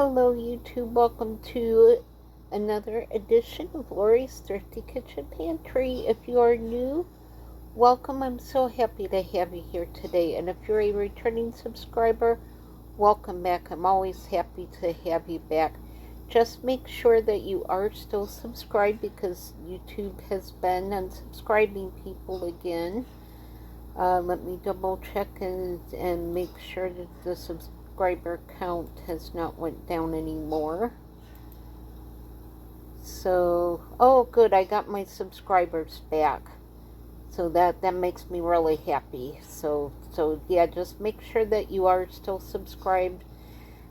Hello YouTube, welcome to another edition of Lori's Thrifty Kitchen Pantry. If you are new, welcome. I'm so happy to have you here today. And if you're a returning subscriber, welcome back. I'm always happy to have you back. Just make sure that you are still subscribed because YouTube has been unsubscribing people again. Let me double check and make sure that the subscriber count has not went down anymore. So, oh good, I got my subscribers back. So that makes me really happy. So yeah, just make sure that you are still subscribed.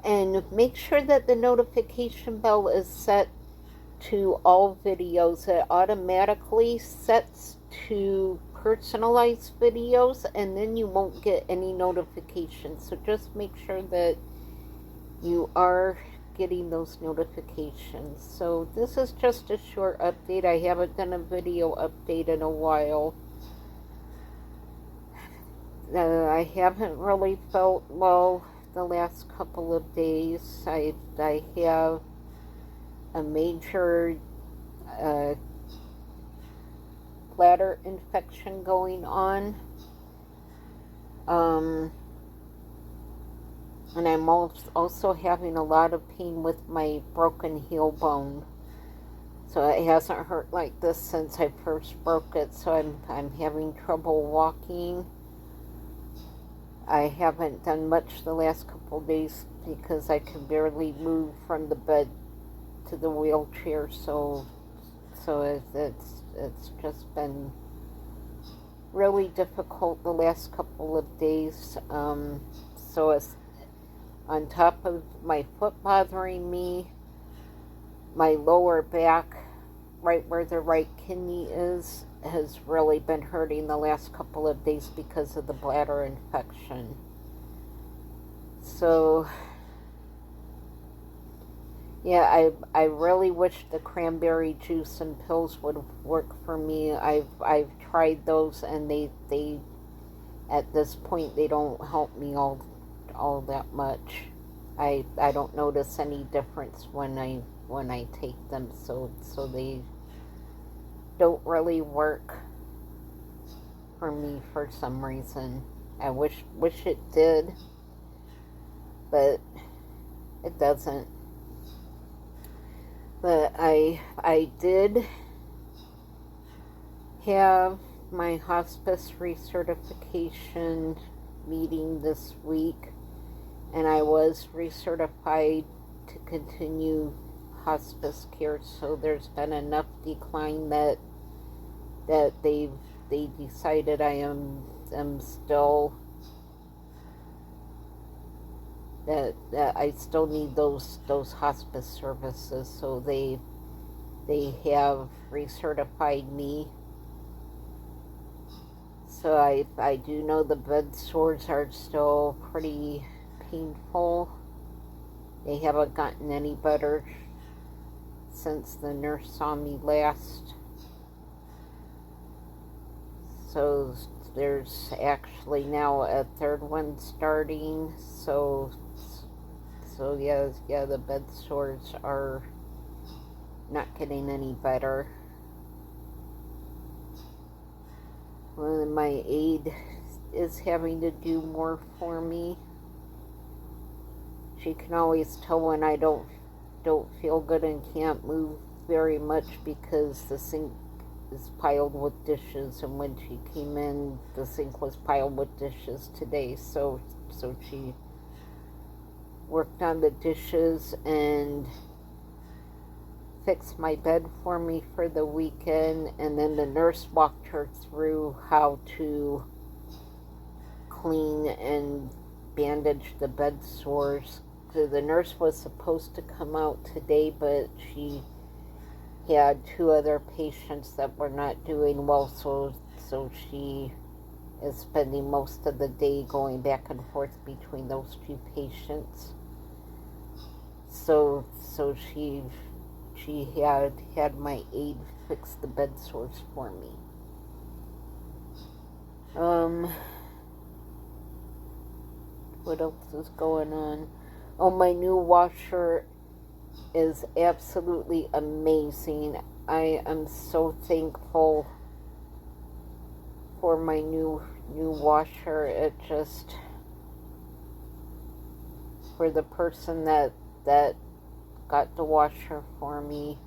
And make sure that the notification bell is set to all videos. It automatically sets to personalized videos, and then you won't get any notifications. So just make sure that you are getting those notifications. So this is just a short update. I haven't done a video update in a while. I haven't really felt well the last couple of days. I have a major bladder infection going on, and I'm also having a lot of pain with my broken heel bone. So it hasn't hurt like this since I first broke it, so I'm having trouble walking. I haven't done much the last couple of days because I can barely move from the bed to the wheelchair, so it's just been really difficult the last couple of days. So it's on top of my foot bothering me, my lower back, right where the right kidney is, has really been hurting the last couple of days because of the bladder infection. So yeah, I really wish the cranberry juice and pills would work for me. I've tried those, and they at this point they don't help me all that much. I don't notice any difference when I take them, so they don't really work for me for some reason. I wish it did, but it doesn't. But I did have my hospice recertification meeting this week, and I was recertified to continue hospice care. So there's been enough decline that they decided I am still, that I still need those hospice services, so they have recertified me. So I do know the bed sores are still pretty painful. They haven't gotten any better since the nurse saw me last. So there's actually now a third one starting. So yeah, the bed sores are not getting any better. Well, my aide is having to do more for me. She can always tell when I don't feel good and can't move very much because the sink is piled with dishes, and when she came in, the sink was piled with dishes today. So she worked on the dishes and fixed my bed for me for the weekend, and then the nurse walked her through how to clean and bandage the bed sores. So the nurse was supposed to come out today, but she had 2 other patients that were not doing well, so she is spending most of the day going back and forth between those 2 patients. So she had my aide fix the bed sores for me. What else is going on? Oh, my new washer is absolutely amazing. I am so thankful for my new washer. It just, for the person that got the washer for me,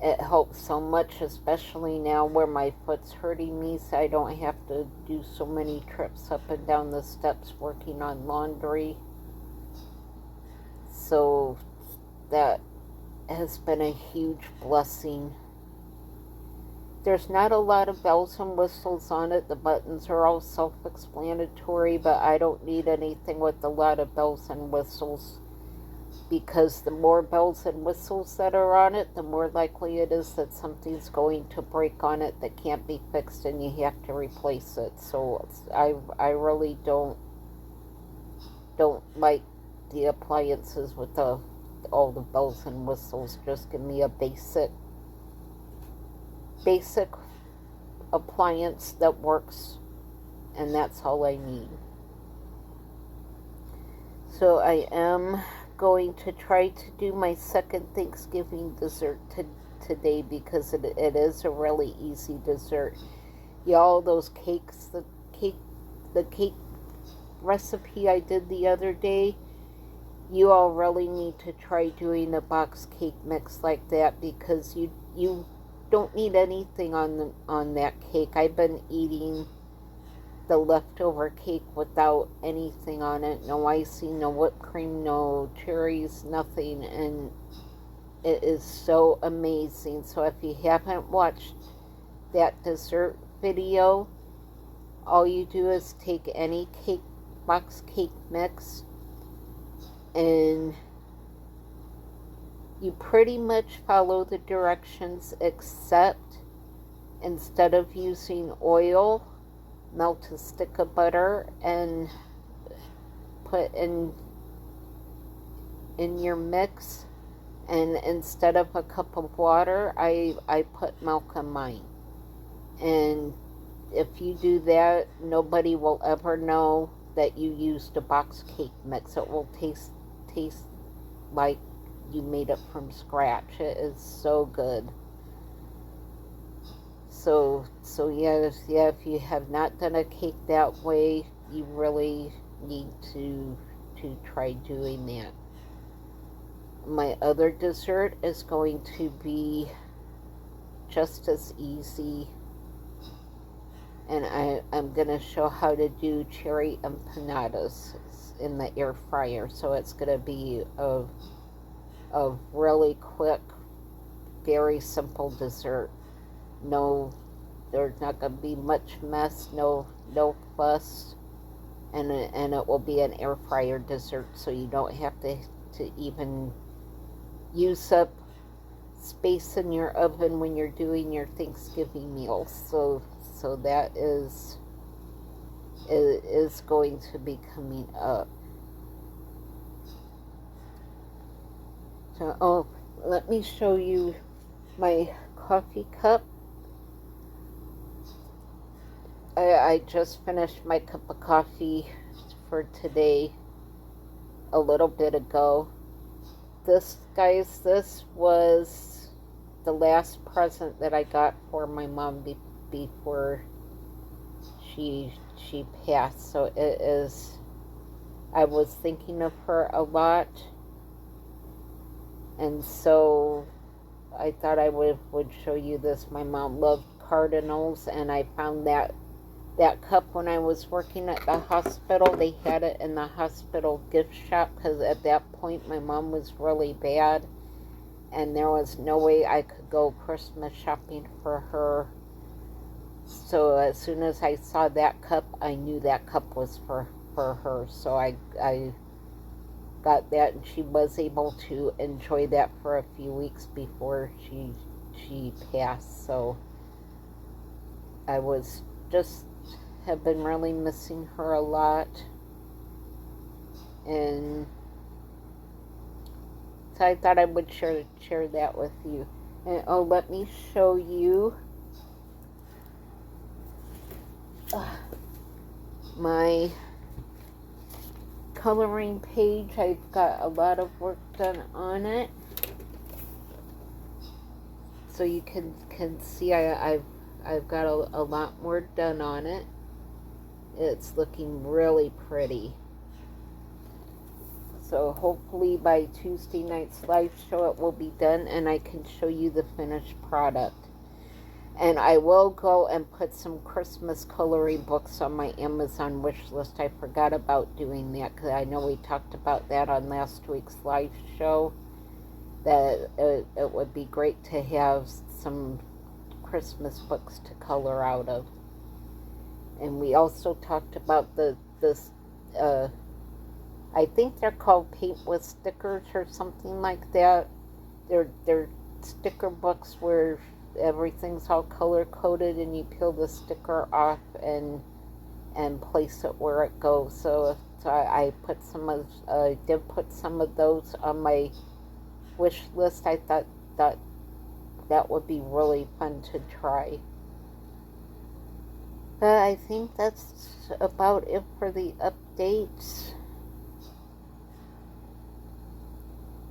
it helps so much, especially now where my foot's hurting me, so I don't have to do so many trips up and down the steps working on laundry. So that has been a huge blessing. There's not a lot of bells and whistles on it. The buttons are all self-explanatory, but I don't need anything with a lot of bells and whistles, because the more bells and whistles that are on it, the more likely it is that something's going to break on it that can't be fixed and you have to replace it. So I really don't like the appliances with all the bells and whistles. Just give me a basic appliance that works, and that's all I need. So I am going to try to do my second Thanksgiving dessert today, because it is a really easy dessert. Y'all, those cakes, the cake recipe I did the other day, you all really need to try doing a box cake mix like that, because you don't need anything on that cake. I've been eating the leftover cake without anything on it, no icing, no whipped cream, no cherries, nothing, and it is so amazing. So if you haven't watched that dessert video, all you do is take any box cake mix, and you pretty much follow the directions, except instead of using oil, melt a stick of butter and put in your mix, and instead of a cup of water, I put milk in mine. And if you do that, nobody will ever know that you used a box cake mix. It will taste like you made it from scratch. It is so good. So yeah, if you have not done a cake that way, you really need to try doing that. My other dessert is going to be just as easy, and I'm going to show how to do cherry empanadas in the air fryer. So it's going to be a really quick, very simple dessert. No, there's not going to be much mess, no fuss, and it will be an air fryer dessert, so you don't have to even use up space in your oven when you're doing your Thanksgiving meals. So that is going to be coming up. So let me show you my coffee cup. I just finished my cup of coffee for today a little bit ago. This was the last present that I got for my mom before she passed. So it is, I was thinking of her a lot, and so I thought I would show you this. My mom loved cardinals, and I found that cup when I was working at the hospital. They had it in the hospital gift shop, because at that point my mom was really bad, and there was no way I could go Christmas shopping for her. So as soon as I saw that cup, I knew that cup was for her. So I got that, and she was able to enjoy that for a few weeks before she passed. So I was just have been really missing her a lot, and so I thought I would share that with you. And let me show you my coloring page. I've got a lot of work done on it. So you can see I've got a lot more done on it. It's looking really pretty. So hopefully by Tuesday night's live show it will be done and I can show you the finished product. And I will go and put some Christmas coloring books on my Amazon wish list. I forgot about doing that because I know we talked about that on last week's live show. That it would be great to have some Christmas books to color out of. And we also talked about this I think they're called paint with stickers or something like that. They're sticker books where everything's all color coded and you peel the sticker off and place it where it goes. So I did put some of those on my wish list. I thought that would be really fun to try. But I think that's about it for the updates.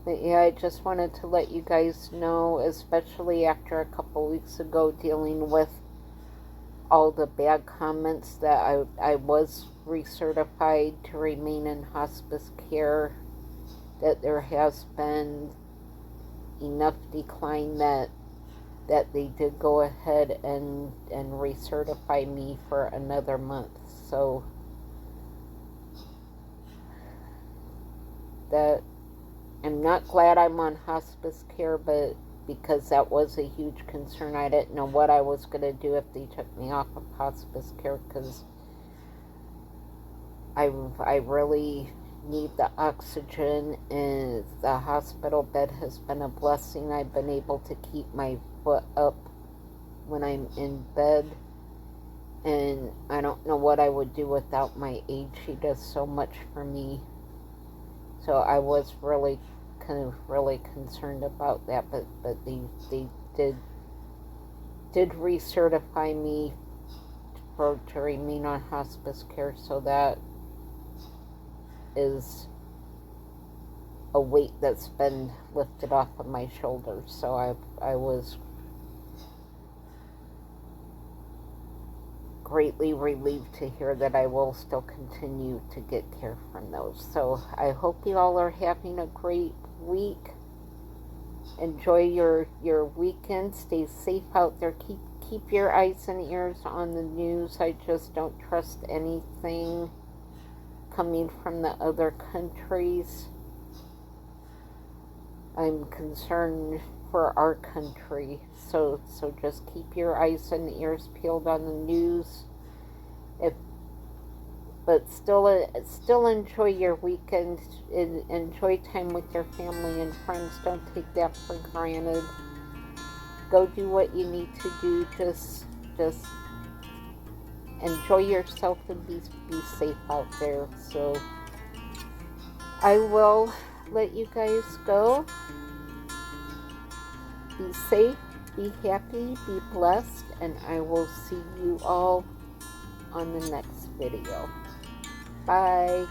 But yeah, I just wanted to let you guys know, especially after a couple weeks ago dealing with all the bad comments, that I was recertified to remain in hospice care, that there has been enough decline that they did go ahead and recertify me for another month. So that I'm not glad I'm on hospice care, but because that was a huge concern. I didn't know what I was going to do if they took me off of hospice care, because I really need the oxygen, and the hospital bed has been a blessing. I've been able to keep my foot up when I'm in bed, and I don't know what I would do without my aide. She does so much for me. So I was really concerned about that, but they did recertify me to remain on hospice care, so that is a weight that's been lifted off of my shoulders. So I was greatly relieved to hear that I will still continue to get care from those. So I hope you all are having a great week. Enjoy your weekend. Stay safe out there. Keep your eyes and ears on the news. I just don't trust anything coming from the other countries. I'm concerned for our country, so just keep your eyes and ears peeled on the news. But still enjoy your weekend. Enjoy time with your family and friends. Don't take that for granted. Go do what you need to do. Just enjoy yourself and be safe out there. So I will let you guys go. Be safe, be happy, be blessed, and I will see you all on the next video. Bye.